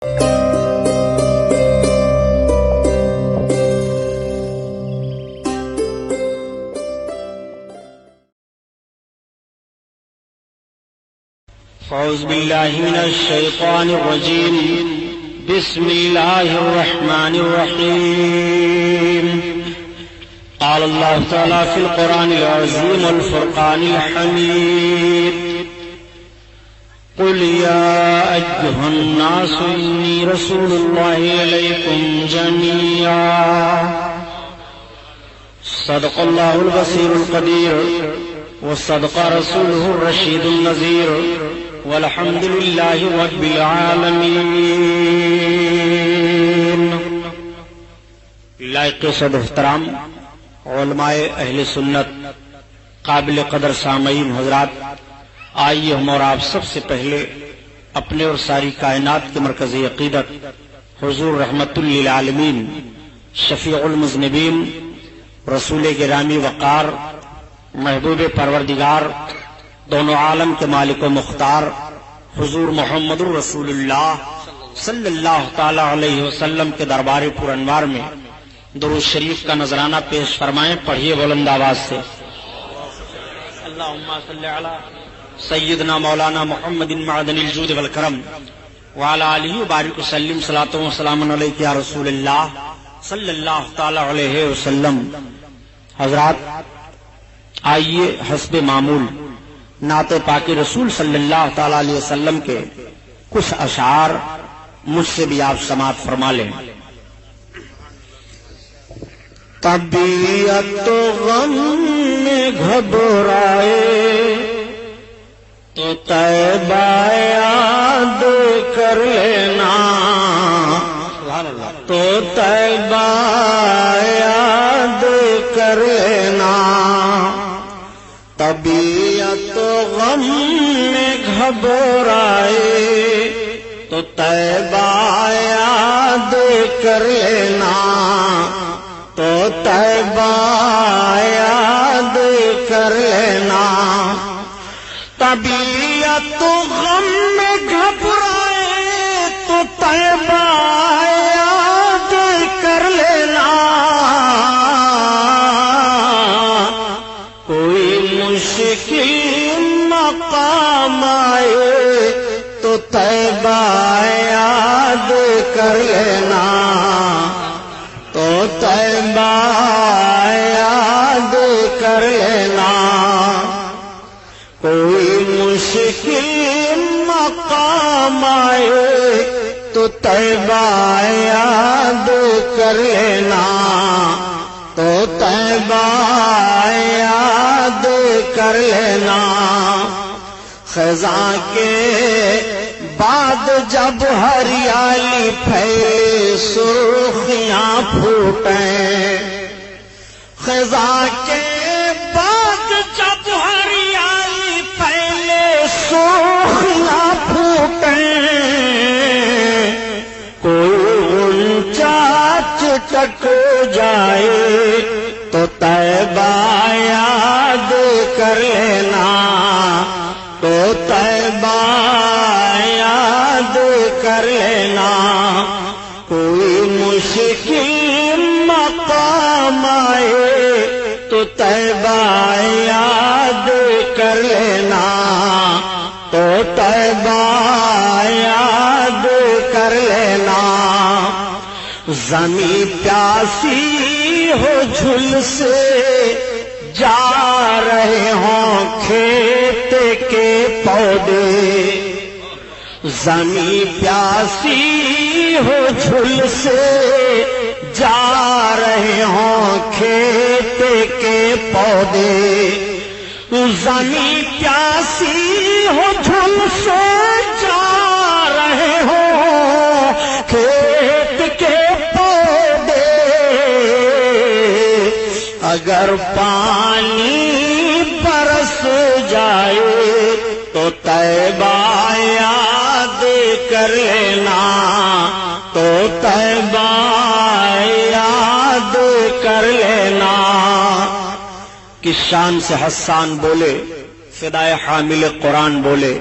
اعوذ باللہ من الشیطان الرجیم بسم اللہ الرحمن الرحیم قال اللہ تعالی فی القرآن العظیم والفرقان الحمید قل یا ایھا الناس انی رسول اللہ الیکم جمیعا صدق اللہ البصیر القدیر وصدق رسوله الرشید النذیر والحمد للہ رب العالمین۔ لائق صد احترام علماء اہل سنت، قابل قدر سامعین حضرات، آئیے ہم اور آپ سب سے پہلے اپنے اور ساری کائنات کے مرکزی عقیدت حضور رحمت للعالمین شفیع المذنبین رسول گرامی وقار محبوب پروردگار دونوں عالم کے مالک و مختار حضور محمد الرسول اللہ صلی اللہ تعالی علیہ وسلم کے دربار پر انوار میں درود شریف کا نذرانہ پیش فرمائیں۔ پڑھیے بلند آواز سے، اللہم صلی علی سیدنا مولانا محمد معدن الجود والکرم وعلی آلہ وبارک وسلم صلاۃ و سلام علیک یا رسول اللہ صلی اللہ تعالی علیہ وسلم۔ حضرات آئیے حسب معمول نعت پاک رسول صلی اللہ تعالی علیہ وسلم کے کچھ اشعار مجھ سے بھی آپ سماعت فرما لیں۔ طبیعت تو غم میں گھبرائے تو طیبہ یاد کر لینا، تو طیبہ یاد کر لینا۔ طبیعت تو غم میں گھبرائے تو طیبہ یاد کر لینا، تو طیبہ یاد کر لینا۔ طبیعت تو غم میں گھبرائے تو طیبہ یاد کر لینا، کوئی مشکل مقام آئے تو طیبہ یاد کر لینا، تو طیبہ یاد کر لینا۔ کوئی مشکل مقام آئے تو طیبہ یاد کر لینا، تو طیبہ یاد کر لینا۔ خزاں کے بعد جب ہریالی پھیلے سرخیاں پھوٹیں، خزاں کے بعد جب ہریالی پھیلے سرخیاں پھوٹیں، کوئی اونچا چٹک جائے تو طیبہ یاد کر لینا، تو طیبہ یاد کر لینا۔ کوئی مشکل مقام آئے تو طیبہ یاد کر لینا، تو طیبہ یاد کر لینا۔ زمین پیاسی ہو جھل سے جا رہے ہوں کھیت کے پودے، زمین پیاسی ہو جھل سے جا رہے ہوں کھیت کے پودے، زمین پیاسی ہو جھل سے جا رہے ہوں کھیت کے پودے، اگر پانی برس جائے تو طیبہ یاد کر لینا، تو طیبہ یاد کر لینا۔ کس شان سے حسان بولے، فدائے حامل قرآن بولے،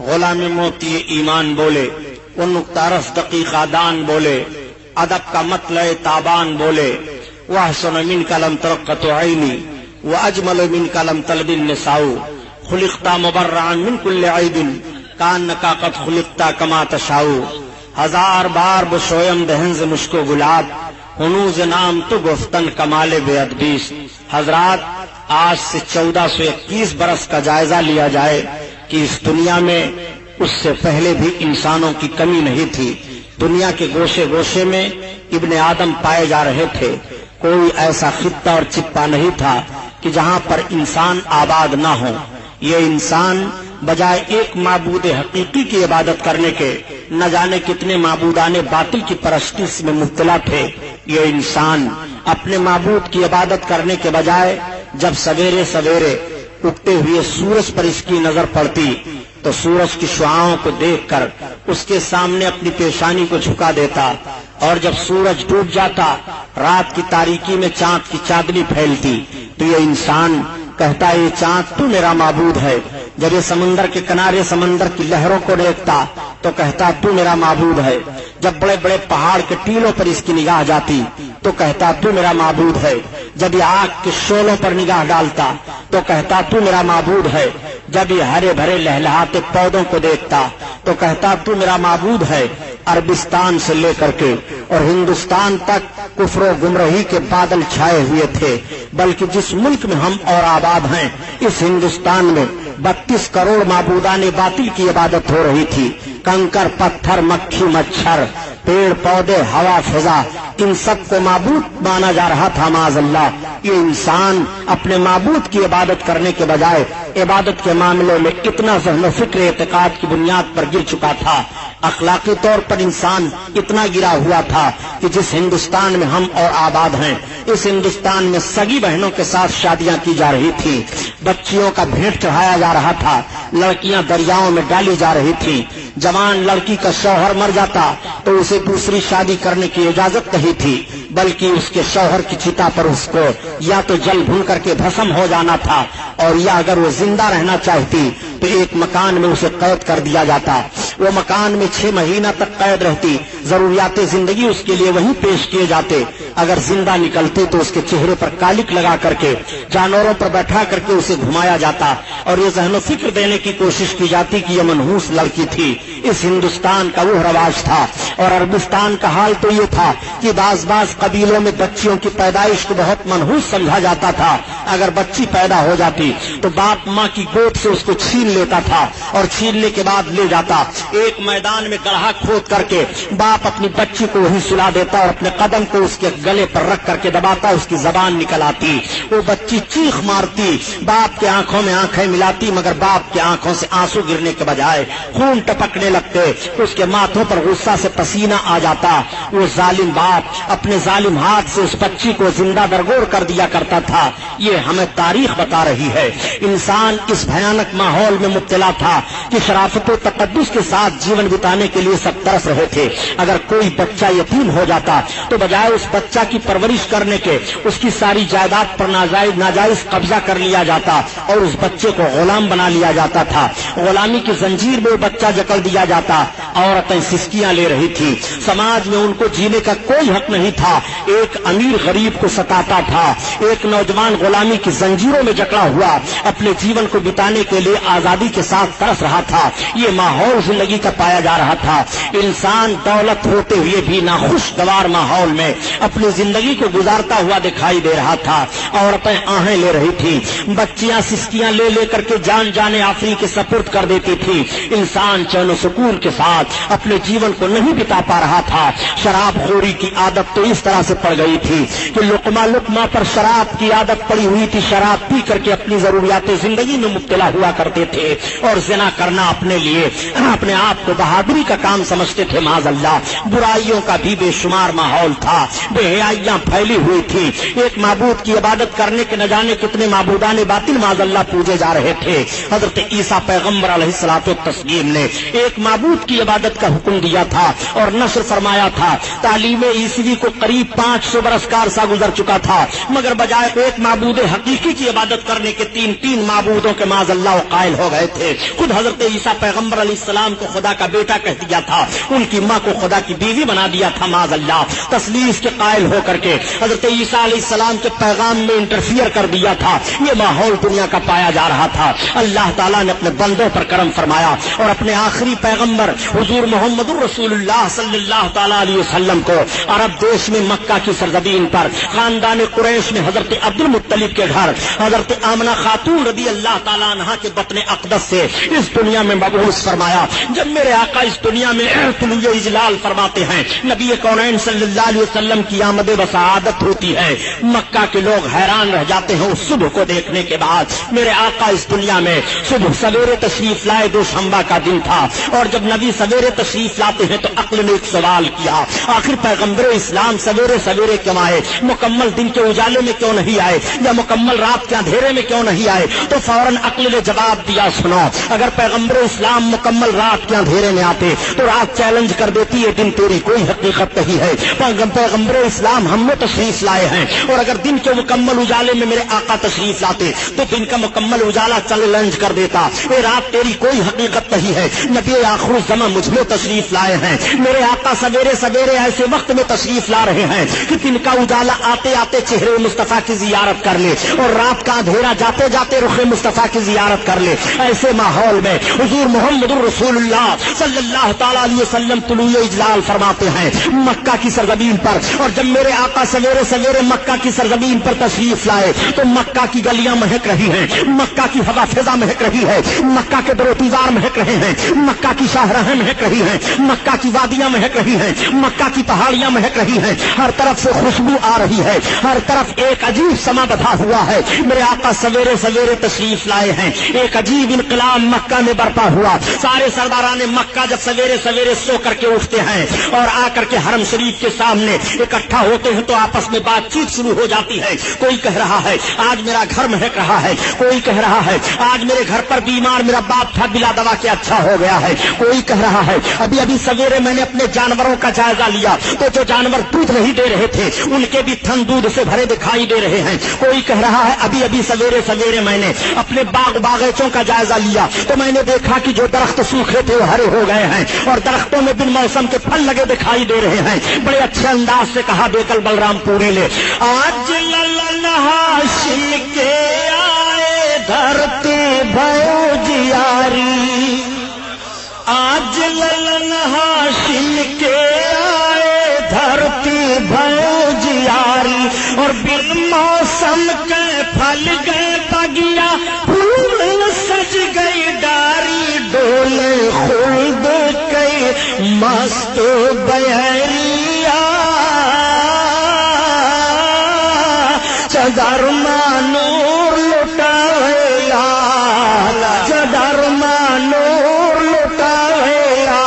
غلام موتی ایمان بولے، وہ نقطہ رس دقیقہ دان بولے، ادب کا مطلع تابان بولے، وَأَحْسَنُ مِنْكَ لَمْ تَرَقَّتُ عَيْنِي وَأَجْمَلُ مِنْكَ لَمْ تَلِدِ النِّسَاءُ خُلِقْتَ مُبَرَّعًا مِنْ كُلِّ عَيْبٍ كَأَنَّكَ قَدْ خُلِقْتَ كَمَا تَشَاءُ ہزار بار بشویم دہنز مشکو گلاب ہنوز نام تو گفتن کمال بے ادبیست۔ حضرات، آج سے 1421 برس کا جائزہ لیا جائے کہ اس دنیا میں اس سے پہلے بھی انسانوں کی کمی نہیں تھی۔ دنیا کے گوشے گوشے میں ابن آدم پائے جا رہے تھے، کوئی ایسا خطہ اور چپا نہیں تھا کہ جہاں پر انسان آباد نہ ہو۔ یہ انسان بجائے ایک معبود حقیقی کی عبادت کرنے کے نہ جانے کتنے معبودان باطل کی پرستش میں مبتلا تھے۔ یہ انسان اپنے معبود کی عبادت کرنے کے بجائے جب سویرے سویرے اگتے ہوئے سورج پر اس کی نظر پڑتی تو سورج کی شعاؤں کو دیکھ کر اس کے سامنے اپنی پیشانی کو جھکا دیتا، اور جب سورج ڈوب جاتا رات کی تاریکی میں چاند کی چاندنی پھیلتی تو یہ انسان کہتا ہے یہ چاند تو میرا معبود ہے۔ جب یہ سمندر کے کنارے سمندر کی لہروں کو دیکھتا تو کہتا تو میرا معبود ہے۔ جب بڑے بڑے پہاڑ کے ٹیلوں پر اس کی نگاہ جاتی تو کہتا تو میرا معبود ہے۔ جب یہ آگ کے شعلوں پر نگاہ ڈالتا تو کہتا تو میرا معبود ہے۔ جب یہ ہرے بھرے لہلہاتے پودوں کو دیکھتا تو کہتا تو میرا معبود ہے۔ عربستان سے لے کر کے اور ہندوستان تک کفر و گمراہی کے بادل چھائے ہوئے تھے، بلکہ جس ملک میں ہم اور آباد ہیں اس ہندوستان میں 32 کروڑ معبودان باطل کی عبادت ہو رہی تھی۔ کنکر پتھر مکھی مچھر پیڑ پودے ہوا فضا ان سب کو معبود مانا جا رہا تھا معاذ اللہ۔ یہ انسان اپنے معبود کی عبادت کرنے کے بجائے عبادت کے معاملے میں اتنا ذہن و فکر اعتقاد کی بنیاد پر گر چکا تھا، اخلاقی طور پر انسان اتنا گرا ہوا تھا کہ جس ہندوستان میں ہم اور آباد ہیں اس ہندوستان میں سگی بہنوں کے ساتھ شادیاں کی جا رہی تھی، بچیوں کا بھیٹ چڑھایا جا رہا تھا، لڑکیاں دریاؤں میں ڈالی جا رہی تھیں، جوان لڑکی کا شوہر مر جاتا تو اسے دوسری شادی کرنے کی اجازت نہیں تھی، بلکہ اس کے شوہر کی چتا پر اس کو یا تو جل بھون کر کے بھسم ہو جانا تھا، اور یا اگر وہ زندہ رہنا چاہتی تو ایک مکان میں اسے قید کر دیا جاتا۔ وہ مکان میں 6 مہینہ تک قید رہتی، ضروریات زندگی اس کے لیے وہیں پیش کیے جاتے، اگر زندہ نکلتی تو اس کے چہرے پر کالک لگا کر کے جانوروں پر بیٹھا کر کے اسے گھمایا جاتا، اور یہ ذہن و فکر دینے کی کوشش کی جاتی کہ یہ منحوس لڑکی تھی۔ اس ہندوستان کا وہ رواج تھا، اور عربستان کا حال تو یہ تھا کہ بعض قبیلوں میں بچیوں کی پیدائش کو بہت منحوس سمجھا جاتا تھا، اگر بچی پیدا ہو جاتی تو باپ ماں کی گود سے اس کو چھین لیتا تھا، اور چھیننے کے بعد لے جاتا ایک میدان میں گڑھا کھود کر کے باپ اپنی بچی کو وہیں سلا دیتا اور اپنے قدم کو اس کے گلے پر رکھ کر کے دباتا، اس کی زبان نکل آتی، وہ بچی چیخ مارتی، باپ کے آنکھوں میں آنکھیں ملاتی، مگر باپ کی آنکھوں سے آنسو گرنے کے بجائے خون ٹپکنے لگتے، اس کے ماتھوں پر غصہ سے پسینہ آ جاتا۔ وہ ظالم باپ اپنے ظالم ہاتھ سے اس بچی کو زندہ درگور کر دیا کرتا تھا۔ یہ ہمیں تاریخ بتا رہی ہے۔ انسان اس بھیانک ماحول میں مبتلا تھا کہ شرافت و تقدس کے ساتھ جیون بتانے کے لیے سب ترس رہے تھے۔ اگر کوئی بچہ یتیم ہو جاتا تو بجائے اس بچہ کی پرورش کرنے کے اس کی ساری جائیداد پر ناجائز قبضہ کر لیا جاتا اور اس بچے کو غلام بنا لیا جاتا تھا، غلامی کی زنجیر میں وہ بچہ جکڑ دیا جاتا۔ عورتیں سسکیاں لے رہی تھی، سماج میں ان کو جینے کا کوئی حق نہیں تھا، ایک امیر غریب کو ستاتا تھا، ایک نوجوان غلامی کی زنجیروں میں جکڑا ہوا اپنے جیون کو بتانے کے لیے آزادی کے ساتھ ترس رہا تھا۔ یہ ماحول زندگی کا پایا جا رہا تھا۔ انسان دولت ہوتے ہوئے بھی ناخوشگوار ماحول میں اپنی زندگی کو گزارتا ہوا دکھائی دے رہا تھا۔ عورتیں آہیں لے رہی تھی، بچیاں سسکیاں لے لے کر کے جان جانے آفرین کے سپرد کر دیتی تھی۔ انسان چین و سکون کے ساتھ اپنے جیون کو نہیں بتا پا رہا تھا۔ شراب خوری کی عادت تو اس طرح سے پڑ گئی تھی کہ لقمہ لقمہ پر شراب کی عادت پڑی ہوئی تھی، شراب پی کر کے اپنی ضروریات زندگی میں مبتلا ہوا کرتے تھے، اور زنا کرنا اپنے لیے اپنے آپ کو بہادری کا کام سمجھتے تھے معاذ اللہ۔ برائیوں کا بھی بے شمار ماحول تھا، بے حیائیاں پھیلی ہوئی تھی، ایک معبود کی عبادت کرنے کے نہ جانے کتنے معبودان باطل معاذ اللہ پوجے جا رہے تھے۔ حضرت عیسیٰ پیغمبر علیہ الصلوۃ والتسلیم نے ایک معبود کی عبادت کا حکم دیا تھا اور نشر فرمایا تھا۔ تعلیم عیسوی کو قریب 500 برس کا عرصہ گزر چکا تھا، مگر بجائے ایک معبود حقیقی کی عبادت کرنے کے تین معبودوں کے معاذ اللہ قائل ہو گئے تھے. خود حضرت عیسیٰ پیغمبر علیہ السلام کو خدا کا بیٹا کہہ دیا تھا, ان کی ماں کو خدا کی بیوی بنا دیا تھا معاذ اللہ. تثلیث کے قائل ہو کر کے حضرت عیسیٰ علیہ السلام کے پیغام میں انٹرفیئر کر دیا تھا. یہ ماحول دنیا کا پایا جا رہا تھا. اللہ تعالیٰ نے اپنے بندوں پر کرم فرمایا اور اپنے آخری پیغمبر حضور محمد رسول اللہ صلی اللہ تعالیٰ علیہ وسلم کو عرب دیش میں مکہ کی سرزمین پر خاندان قریش میں حضرت عبد المطلب کے گھر حضرت آمنہ خاتون رضی اللہ تعالیٰ عنہا کے بطن اقدس سے اس دنیا میں مبعوث فرمایا. جب میرے آقا اس دنیا میں طلوع اجلال فرماتے ہیں, نبی کونین صلی اللہ علیہ وسلم کی آمد و سعادت ہوتی ہے, مکہ کے لوگ حیران رہ جاتے ہیں. اس صبح کو دیکھنے کے بعد میرے آقا اس دنیا میں صبح سویرے تشریف لائے. دوشنبہ کا دن تھا اور جب نبی سویرے تشریف لاتے ہیں تو عقل نے ایک سوال کیا, آخر پیغمبر اسلام سویرے سویرے کیوں آئے؟ مکمل دن کے اجالے میں کیوں نہیں آئے یا مکمل رات کے اندھیرے میں کیوں نہیں آئے؟ تو فوراً عقل نے جواب دیا, سنو, اگر پیغمبر اسلام مکمل رات کے اندھیرے میں آتے تو رات چیلنج کر دیتی ہے, دن تیری کوئی حقیقت نہیں ہے. پیغمبر اسلام ہم نے تشریف لائے ہیں, اور اگر دن کے مکمل اجالے میں میرے آقا تشریف لاتے تو دن کا مکمل اجالا چیلنج کر دیتا, اے رات تیری کوئی حقیقت نہیں ہے. نبی آخر الزمان مجھ میں تشریف لائے ہیں, میرے آقا سویرے سویرے ایسے وقت میں تشریف لا رہے ہیں کہ دن کا اجالا آتے آتے چہرے مصطفیٰ کی زیارت کر لے اور رات کا اندھیرا جاتے جاتے رخ مصطفیٰ کی زیارت کر لے. ایسے ماحول میں حضور محمد رسول اللہ صلی اللہ تعالیٰ علیہ وسلم طلوع اجلال فرماتے ہیں مکہ کی سرزمین پر. اور جب میرے آقا سویرے سویرے مکہ کی سرزمین پر تشریف لائے تو مکہ کی گلیاں مہک رہی ہیں, مکہ کی ہوا فضا مہک رہی ہے, مکہ کے در و دیوار مہک رہے ہیں, مکہ کی شاہراہیں مہک رہی ہیں, مکہ کی وادیاں مہک رہی ہیں, مکہ کی پہاڑیاں مہک رہی ہیں, ہر طرف سے خوشبو آ رہی ہے, ہر طرف ایک عجیب سما بدھا ہوا ہے. میرے آقا سویرے سویرے تشریف لائے ہیں, ایک عجیب انقلاب مکہ میں برپا ہوا. سارے سرداران مکہ جب سویرے سویرے سو کر کے اٹھتے ہیں اور آ کر کے حرم شریف کے سامنے اکٹھا ہوتے ہیں تو آپس میں بات چیت شروع ہو جاتی ہے. کوئی کہہ رہا ہے آج میرا گھر مہک رہا ہے, کوئی کہہ رہا ہے آج میرے گھر پر بیمار میرا باپ تھا بلا دوا کے اچھا ہو گیا ہے, کوئی کہہ رہا ہے ابھی سویرے میں نے اپنے جانوروں کا جائزہ لیا تو جو جانور دودھ نہیں دے رہے تھے ان کے بھی تھن دودھ سے بھرے دکھائی دے رہے ہیں. کوئی کہہ رہا ہے ابھی سویرے سویرے میں نے اپنے باغیچوں کا جائزہ لیا تو میں نے دیکھا کہ جو درخت سوکھے تھے وہ ہرے ہو گئے ہیں اور درختوں میں بن موسم کے پھل لگے دکھائی دے رہے ہیں. بڑے اچھے انداز سے کہا بیکل بلرام پوری نے, آج للنہاشم کے آئے دھرتی بھیو جیاری, آج للن ہاشم کے آئے دھرتی بھیو جیاری, اور بن موسم کے پھل گئے بگیا پھول سج گئی ڈاری, ڈولے خلد کئی مست بہریا چدر مانور لٹایا, چدر مانور لٹایا.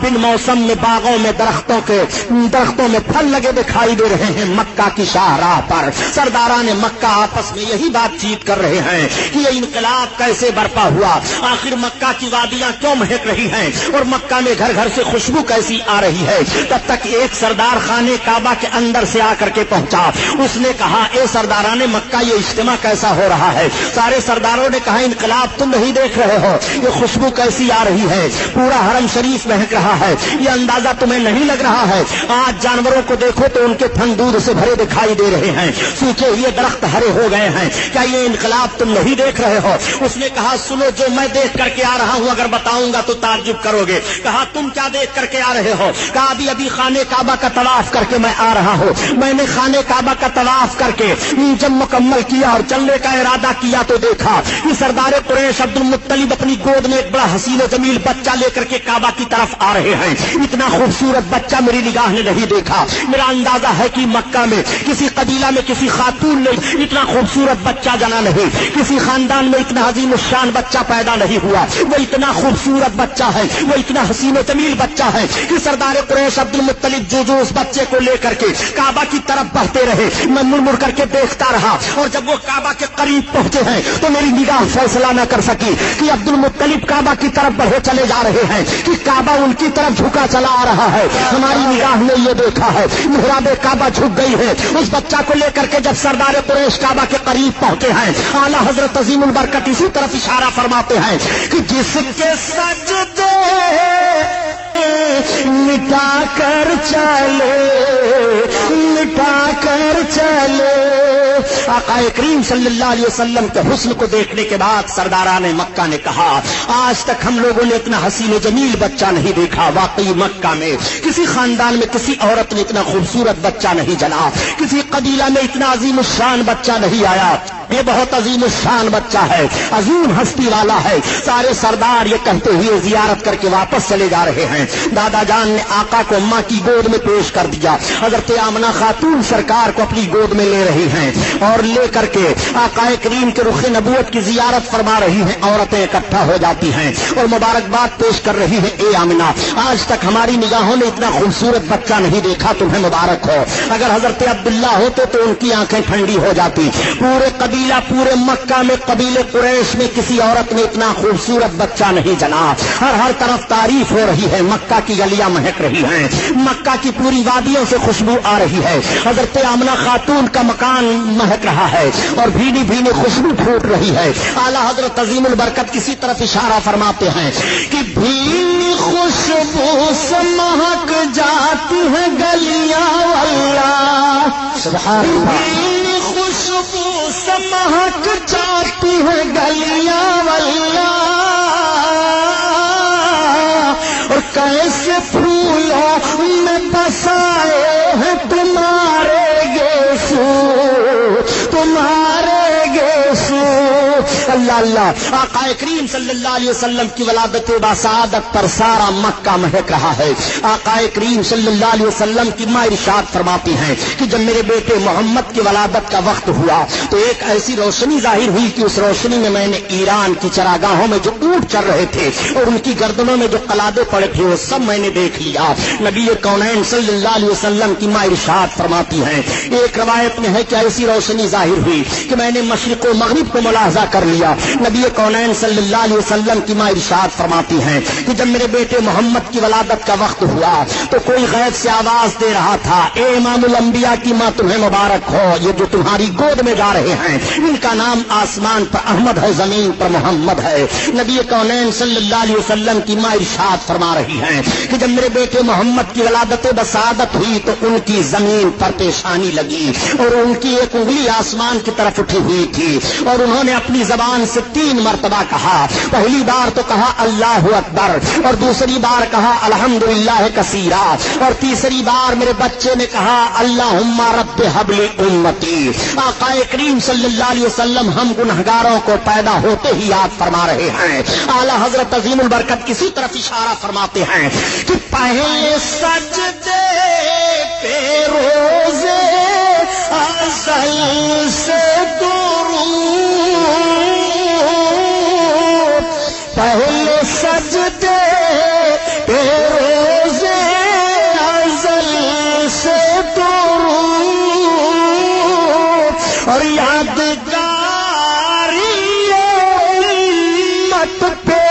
بن موسم میں باغوں میں درختوں میں پھل لگے دکھائی دے رہے ہیں. مکہ کی شاہراہ پر سرداران مکہ آپس میں یہی بات چیت کر رہے ہیں کہ یہ انقلاب کیسے برپا ہوا, آخر مکہ کی وادیاں کیوں مہک رہی ہیں اور مکہ میں گھر گھر سے خوشبو کیسی آ رہی ہے. تب تک ایک سردار خانے کعبہ کے اندر سے آ کر کے پہنچا. اس نے کہا اے سرداران مکہ یہ اجتماع کیسا ہو رہا ہے؟ سارے سرداروں نے کہا انقلاب تم نہیں دیکھ رہے ہو, یہ خوشبو کیسی آ رہی ہے, پورا حرم شریف مہک رہا ہے, یہ اندازہ تمہیں نہیں لگ رہا ہے؟ آج جانوروں کو دیکھو تو ان کے تھن دودھ سے بھرے دکھائی دے رہے ہیں, سوکھے ہوئے درخت ہرے ہو گئے ہیں, کیا یہ انقلاب تم نہیں دیکھ رہے ہو؟ اس نے کہا سنو, جو میں دیکھ کر کے آ رہا ہوں اگر بتاؤں گا تو تعجب کرو گے. کہا تم کیا دیکھ کر کے آ رہے ہو؟ کہا ابھی خانے کعبہ کا طواف کر کے میں آ رہا ہوں. میں نے خانے کعبہ کا طواف کر کے جب مکمل کیا اور چلنے کا ارادہ کیا تو دیکھا کہ سردار قریش عبد المطلب اپنی گود میں ایک بڑا حسین و جمیل بچہ لے کر کے کعبہ کی طرف آ رہے ہیں. اتنا خوبصورت بچہ میری نگاہ نے نہیں دیکھا. میرا اندازہ ہے کہ مکہ میں کسی قبیلہ میں کسی خاتون نے اتنا خوبصورت بچہ جنا نہیں, کسی خاندان میں اتنا عظیم الشان بچہ پیدا نہیں ہوا. وہ اتنا خوبصورت بچہ ہے, وہ اتنا حسین و جمیل بچہ ہے کہ سردار قریش عبد المطلب جو اس بچے کو لے کر کے کعبہ کی طرف بڑھتے رہے. میں مڑ مڑ کر کے دیکھتا رہا اور جب وہ کعبہ کے قریب پہنچے ہیں تو میری نگاہ فیصلہ نہ کر سکی کہ عبد المطلب کعبہ کی طرف بڑھے چلے جا رہے ہیں کہ کعبہ ان کی طرف جھکا چلا آ رہا ہے. ہماری نگاہ نے یہ دیکھا ہے محراب کعبہ جھک گئی ہے. اس بچہ کو لے کر کے جب سردار قریش کعبہ کے قریب پہنچے ہیں, اعلیٰ حضرت عظیم البرکت اسی طرف اشارہ فرماتے ہیں کہ جس کے سجدے مٹا کر چلے, مٹا کر چلے. آقا کریم صلی اللہ علیہ وسلم کے حسن کو دیکھنے کے بعد سرداران مکہ نے کہا آج تک ہم لوگوں نے اتنا حسین و جمیل بچہ نہیں دیکھا. واقعی مکہ میں کسی خاندان میں کسی عورت نے اتنا خوبصورت بچہ نہیں جنا, کسی قبیلہ میں اتنا عظیم الشان بچہ نہیں آیا. یہ بہت عظیم الشان بچہ ہے, عظیم ہستی والا ہے. سارے سردار یہ کہتے ہوئے زیارت کر کے واپس چلے جا رہے ہیں. دادا جان نے آقا کو اماں کی گود میں پیش کر دیا. حضرت آمنہ خاتون سرکار کو اپنی گود میں لے رہی ہیں اور لے کر کے آقا کریم کے رخ نبوت کی زیارت فرما رہی ہیں. عورتیں اکٹھا ہو جاتی ہیں اور مبارکباد پیش کر رہی ہیں. اے آمنہ, آج تک ہماری نگاہوں نے اتنا خوبصورت بچہ نہیں دیکھا, تمہیں مبارک ہو. اگر حضرت عبداللہ ہوتے تو ان کی آنکھیں ٹھنڈی ہو جاتی. پورے قبیلہ, پورے مکہ میں, قبیلے قریش میں کسی عورت نے اتنا خوبصورت بچہ نہیں جنا. ہر طرف تعریف ہو رہی ہے, مکہ کی گلیاں مہک رہی ہیں, مکہ کی پوری وادیوں سے خوشبو آ رہی ہے. حضرت آمنہ خاتون کا مکان مہک رہا ہے اور بھینی بھینی خوشبو پھوٹ رہی ہے. اعلیٰ حضرت عظیم البرکت کسی طرف اشارہ فرماتے ہیں کہ بھینی خوشبو سے مہک جاتی ہے گلیاں واللہ. سبحان اللہ. خوشبو سے مہک جاتی ہے گلیاں واللہ, اور کیسے پھولوں میں بسائے ہیں تمہارے گیسو, تمہارے گیسو. اللہ اللہ. آقا کریم صلی اللہ علیہ وسلم کی ولادت باسعادت پر سارا مکہ مہک رہا ہے. آقا کریم صلی اللہ علیہ وسلم کی ماں ارشاد فرماتی ہیں کہ جب میرے بیٹے محمد کی ولادت کا وقت ہوا تو ایک ایسی روشنی ظاہر ہوئی کہ اس روشنی میں میں نے ایران کی چراگاہوں میں جو اونٹ چل رہے تھے اور ان کی گردنوں میں جو قلادے پڑے تھے وہ سب میں نے دیکھ لیا. نبی کونین صلی اللہ علیہ وسلم کی ماں ارشاد فرماتی ہیں ایک روایت میں ہے کہ ایسی روشنی ظاہر ہوئی کہ میں نے مشرق و مغرب کو ملاحظہ کر لیا. نبی کونین صلی اللہ علیہ وسلم کی ماں ارشاد فرماتی ہیں کہ جب میرے بیٹے محمد کی ولادت کا وقت ہوا تو کوئی غیب سے آواز دے رہا تھا, اے امام الانبیاء کی ماں تمہیں مبارک ہو, یہ جو تمہاری گود میں جا رہے ہیں ان کا نام آسمان پر احمد ہے, زمین پر محمد ہے. نبی کونین صلی اللہ علیہ وسلم کی ماں ارشاد فرما رہی ہیں کہ جب میرے بیٹے محمد کی ولادت بسعادت ہوئی تو ان کی زمین پر پیشانی لگی اور ان کی ایک انگلی آسمان کی طرف اٹھی ہوئی تھی اور انہوں نے اپنی زبان سے 3 مرتبہ کہا. پہلی بار تو کہا اللہ اکبر, اور دوسری بار کہا الحمدللہ کثیرا, اور تیسری بار میرے بچے نے کہا اللہم رب حب لی امتی. آقا کریم صلی اللہ علیہ وسلم ہم گنہگاروں کو پیدا ہوتے ہی یاد فرما رہے ہیں. اعلیٰ حضرت عظیم البرکت کسی طرف اشارہ فرماتے ہیں کہ پہلے سجدے پہ روزے ازل سے درود, پہلے سجدے پہ روزے ازل سے درود, اور یادگاری امت پہ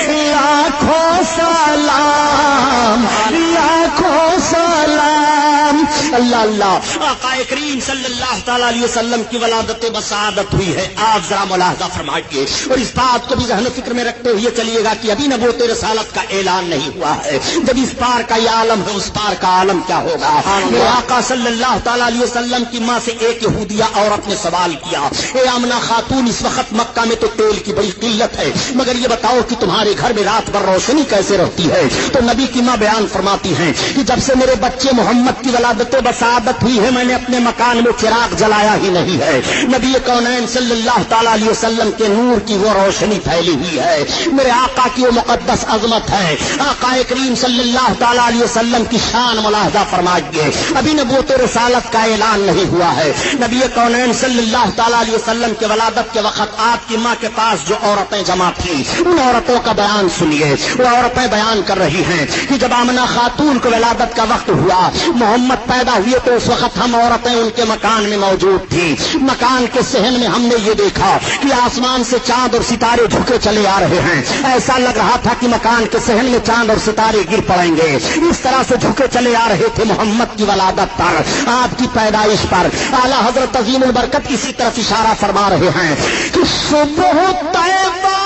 لاکھوں سلام, لاکھوں سلام. اللہ اللہ. آقا کریم صلی اللہ تعالی علیہ وسلم کی ولادت بسعادت ہوئی ہے. آپ ذرا ملاحظہ فرمائیے اور اس بات کو بھی ذہن و فکر میں رکھتے ہوئے چلیے گا کہ ابھی نبوت رسالت کا اعلان نہیں ہوا ہے. جب اس پار کا یہ عالم ہے اس پار کا عالم کیا ہوگا. میرے آقا صلی اللہ تعالی علیہ وسلم کی ماں سے ایک یہودیہ عورت نے سوال کیا, اے آمنہ خاتون اس وقت مکہ میں تو تیل کی بڑی قلت ہے, مگر یہ بتاؤ کہ تمہارے گھر میں رات بھر روشنی کیسے رہتی ہے. تو نبی کی ماں بیان فرماتی ہیں کہ جب سے میرے بچے محمد کی ولادت بسعادت ہوئی ہے میں نے اپنے مکان میں چراغ جلایا ہی نہیں ہے. نبی کونین صلی اللہ تعالی علیہ وسلم کے نور کی وہ روشنی پھیلی ہوئی ہے, میرے آقا کی وہ مقدس عظمت ہے. آقا کریم صلی اللہ تعالی علیہ وسلم کی شان ملاحظہ فرمائیے. ابھی نبوت رسالت کا اعلان نہیں ہوا ہے. نبی کونین صلی اللہ تعالی علیہ وسلم کے ولادت کے وقت آپ کی ماں کے پاس جو عورتیں جمع تھیں ان عورتوں کا بیان سنیے. وہ عورتیں بیان کر رہی ہیں کہ جب آمنہ خاتون کو ولادت کا وقت ہوا, محمد پیدا ہوئے تو اس وقت ہم عورتیں ان کے مکان میں موجود تھیں. مکان کے صحن میں ہم نے یہ دیکھا کہ آسمان سے چاند اور ستارے جھکے چلے آ رہے ہیں. ایسا لگ رہا تھا کہ مکان کے صحن میں چاند اور ستارے گر پڑیں گے. اس طرح سے جھکے چلے آ رہے تھے محمد کی ولادت پر, آپ کی پیدائش پر. اعلیٰ حضرت عظیم البرکت اسی طرف اشارہ فرما رہے ہیں کہ صبح طیبہ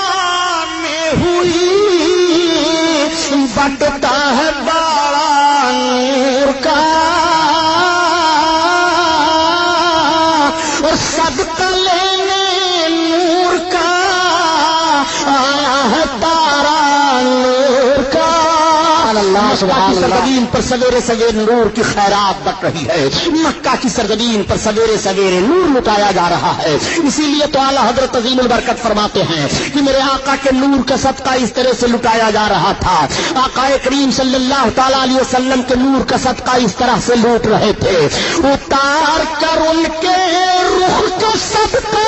میں ہوئی بٹتا ہے باڑا نور کا, اور صدقہ لینے نور کا آیا ہے تارا نور کا. مکہ کی سرزمین پر سویرے سویرے نور کی خیرات بٹ رہی ہے. مکہ کی سرزمین پر سویرے سویرے نور لٹایا جا رہا ہے. اسی لیے تو اعلیٰ حضرت عظیم البرکت فرماتے ہیں کہ میرے آقا کے نور کا صدقہ اس طرح سے لٹایا جا رہا تھا. آقا کریم صلی اللہ تعالی علیہ وسلم کے نور کا صدقہ اس طرح سے لوٹ رہے تھے. اتار کر ان کے رخ کا صدقہ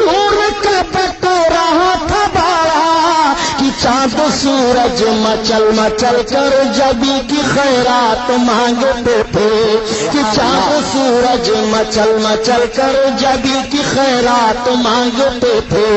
نور کا بٹو رہا تھا باڑا کہ چاند سورج مچل مچل کر جبی کی خیرات مانگتے تھے. کہ چاند سورج مچل مچل کر جبی کی خیرات مانگتے تھے.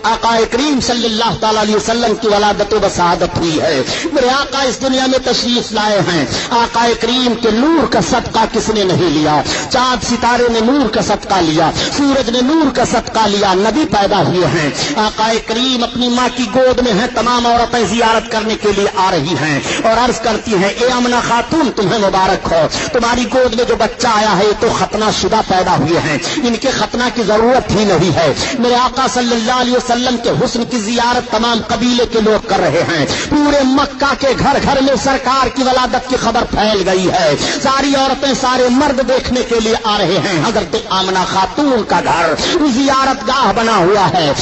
آقا کریم صلی اللہ تعالی علیہ وسلم کی ولادت و بسعادت ہوئی ہے. میرے آقا اس دنیا میں تشریف لائے ہیں. آقا کریم کے نور کا صدقہ کس نے نہیں لیا؟ چاند ستارے نے نور کا صدقہ لیا, سورج نے نور کا صدقہ لیا. نبی پیدا ہوئے ہیں. آقا کریم اپنی ماں کی گود میں ہیں. تمام عورتیں زیارت کرنے کے لیے آ رہی ہیں اور عرض کرتی ہیں اے آمنہ خاتون تمہیں مبارک ہو, تمہاری گود میں جو بچہ آیا ہے تو ختنہ شدہ پیدا ہوئے ہیں, ان کے ختنہ کی ضرورت ہی نہیں ہے. میرے آقا صلی اللہ علیہ وسلم کے حسن کی زیارت تمام قبیلے کے لوگ کر رہے ہیں. پورے مکہ کے گھر گھر میں سرکار کی ولادت کی خبر پھیل گئی ہے. ساری عورتیں سارے مرد دیکھنے کے لیے آ رہے ہیں. حضرت آمنہ خاتون کا گھر زیارت گاہ بنا ہوا ہے.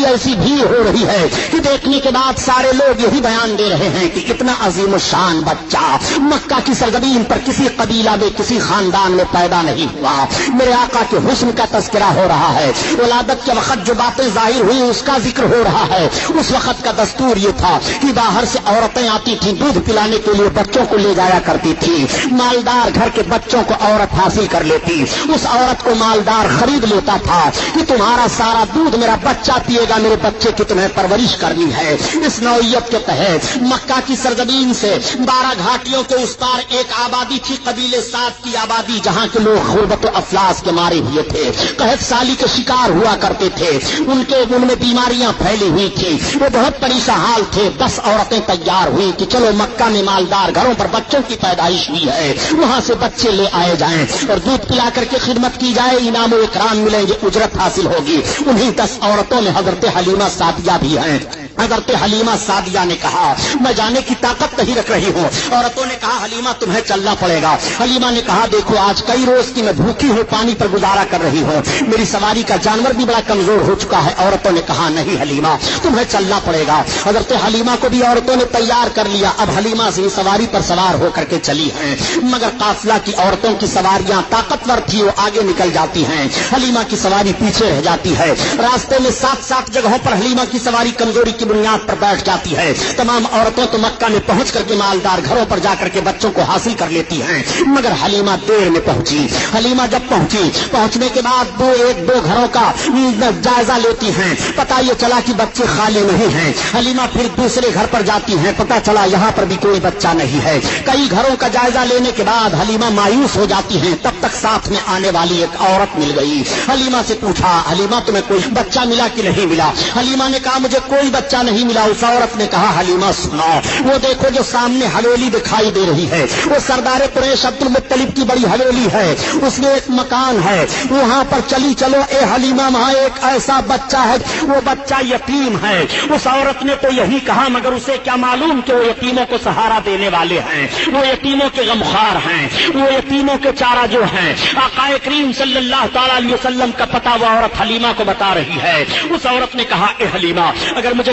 ایسی بھیڑ ہو رہی ہے کہ دیکھنے کے بعد سارے لوگ یہی بیان دے رہے ہیں کہ اتنا عظیم الشان بچہ مکہ کی سرزمین پر کسی قبیلہ میں کسی خاندان میں پیدا نہیں ہوا. میرے آقا کے حسن کا تذکرہ ہو رہا ہے. ولادت کے وقت جو باتیں ظاہر ہوئی اس کا ذکر ہو رہا ہے. اس وقت کا دستور یہ تھا کہ باہر سے عورتیں آتی تھیں, دودھ پلانے کے لیے بچوں کو لے جایا کرتی تھی. مالدار گھر کے بچوں کو عورت حاصل کر لیتی. اس عورت کو مالدار خرید لیتا تھا کہ تمہارا سارا دودھ میرا بچہ پیے گا, میرے بچے کی تمہیں پرورش کرنی ہے. اس نوعیت کے تحت مکہ کی سرزمین سے 12 گھاٹیوں کے اس پار ایک آبادی تھی, قبیلے سعد کی آبادی, جہاں کے لوگ غربت و افلاس کے مارے ہوئے تھے, قحط سالی کے شکار ہوا کرتے تھے. ان میں بیماریاں پھیلی ہوئی تھی. وہ بہت پریشان حال تھے. 10 عورتیں تیار ہوئی کہ چلو مکہ میں مالدار گھروں پر بچوں کی پیدائش ہوئی ہے, وہاں سے بچے لے آئے جائیں اور دودھ پلا کر کے خدمت کی جائے, انعام و اکرام ملیں گے, اجرت حاصل ہوگی. انہیں 10 عورتوں میں حضرت حلیمہ سعدیہ بھی ہیں. حضرت حلیمہ سعدیہ نے کہا میں جانے کی طاقت نہیں رکھ رہی ہوں. عورتوں نے کہا حلیمہ تمہیں چلنا پڑے گا. حلیمہ نے کہا دیکھو آج کئی روز کی میں بھوکی ہوں, پانی پر گزارا کر رہی ہوں, میری سواری کا جانور بھی بڑا کمزور ہو چکا ہے. عورتوں نے کہا نہیں حلیمہ تمہیں چلنا پڑے گا. حضرت حلیمہ کو بھی عورتوں نے تیار کر لیا. اب حلیمہ سے سواری پر سوار ہو کر کے چلی ہیں, مگر قافلہ کی عورتوں کی سواریاں طاقتور تھی, وہ آگے نکل جاتی ہیں, حلیمہ کی سواری پیچھے رہ جاتی ہے. راستے میں 7 جگہوں پر حلیمہ کی سواری کمزوری کی بنیاد پر بیٹھ جاتی ہے. تمام عورتوں تو مکہ میں پہنچ کر کے مالدار گھروں پر جا کر کے بچوں کو حاصل کر لیتی ہیں, مگر حلیمہ دیر میں پہنچی. حلیمہ جب پہنچنے کے بعد 2 گھروں کا جائزہ لیتی ہیں. پتہ یہ چلا کہ بچے خالی نہیں ہیں. حلیمہ پھر دوسرے گھر پر جاتی ہیں, پتہ چلا یہاں پر بھی کوئی بچہ نہیں ہے. کئی گھروں کا جائزہ لینے کے بعد حلیمہ مایوس ہو جاتی ہیں. تب تک ساتھ میں آنے والی ایک عورت مل گئی. حلیمہ سے پوچھا حلیمہ تمہیں کوئی بچہ ملا کہ نہیں ملا؟ حلیمہ نے کہا مجھے کوئی بچہ نہیں ملا. اس عورت نے کہا حلیمہ سنو, وہ دیکھو جو سامنے حویلی دکھائی دے رہی ہے وہ سردار قریش عبد المطلب کی بڑی حویلی ہے, اس میں ایک مکان ہے, وہاں پر چلی چلو. اے حلیمہ وہاں ایک ایسا بچہ ہے, وہ بچہ یتیم ہے. اس عورت نے تو یہی کہا, مگر اسے کیا معلوم کہ وہ یتیموں کو سہارا دینے والے ہیں, وہ یتیموں کے غمخوار ہیں, وہ یتیموں کے چارہ جو ہیں. آقا کریم صلی اللہ تعالی علیہ وسلم کا پتہ وہ عورت حلیمہ کو بتا رہی ہے. اس عورت نے کہا اے حلیمہ اگر مجھے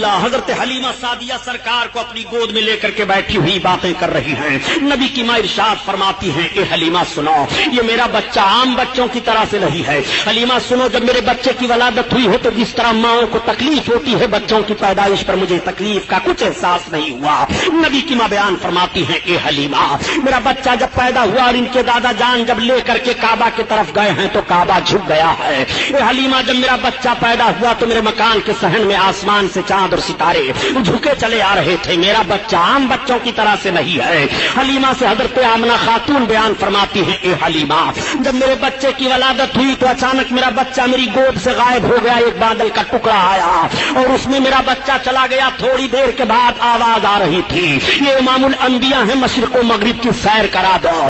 اللہ حضرت حلیمہ سعدیہ سرکار کو اپنی گود میں لے کر کے بیٹھی ہوئی باتیں کر رہی ہیں. نبی کی ماں ارشاد فرماتی ہیں اے حلیمہ سنو, یہ میرا بچہ عام بچوں کی طرح سے نہیں ہے. حلیمہ سنو, جب میرے بچے کی ولادت ہوئی ہو تو جس طرح ماؤں کو تکلیف ہوتی ہے بچوں کی پیدائش پر, مجھے تکلیف کا کچھ احساس نہیں ہوا. نبی کی ماں بیان فرماتی ہیں اے حلیمہ, میرا بچہ جب پیدا ہوا اور ان کے دادا جان جب لے کر کے کعبہ کی طرف گئے ہیں تو کعبہ جھک گیا ہے. اے حلیمہ, جب میرا بچہ پیدا ہوا تو میرے مکان کے صحن میں آسمان سے چاند اور ستارے جھکے چلے آ رہے تھے. میرا بچہ عام بچوں کی طرح سے نہیں ہے. حلیمہ سے حضرت آمنہ خاتون بیان فرماتی ہیں اے حلیمہ, جب میرے بچے کی ولادت ہوئی تو اچانک میرا بچہ میری گود سے غائب ہو گیا. ایک بادل کا ٹکڑا آیا اور اس میں میرا بچہ چلا گیا. تھوڑی دیر کے بعد آواز آ رہی تھی, یہ امام الانبیاء ہیں, مشرق و مغرب کی سیر کرا دو.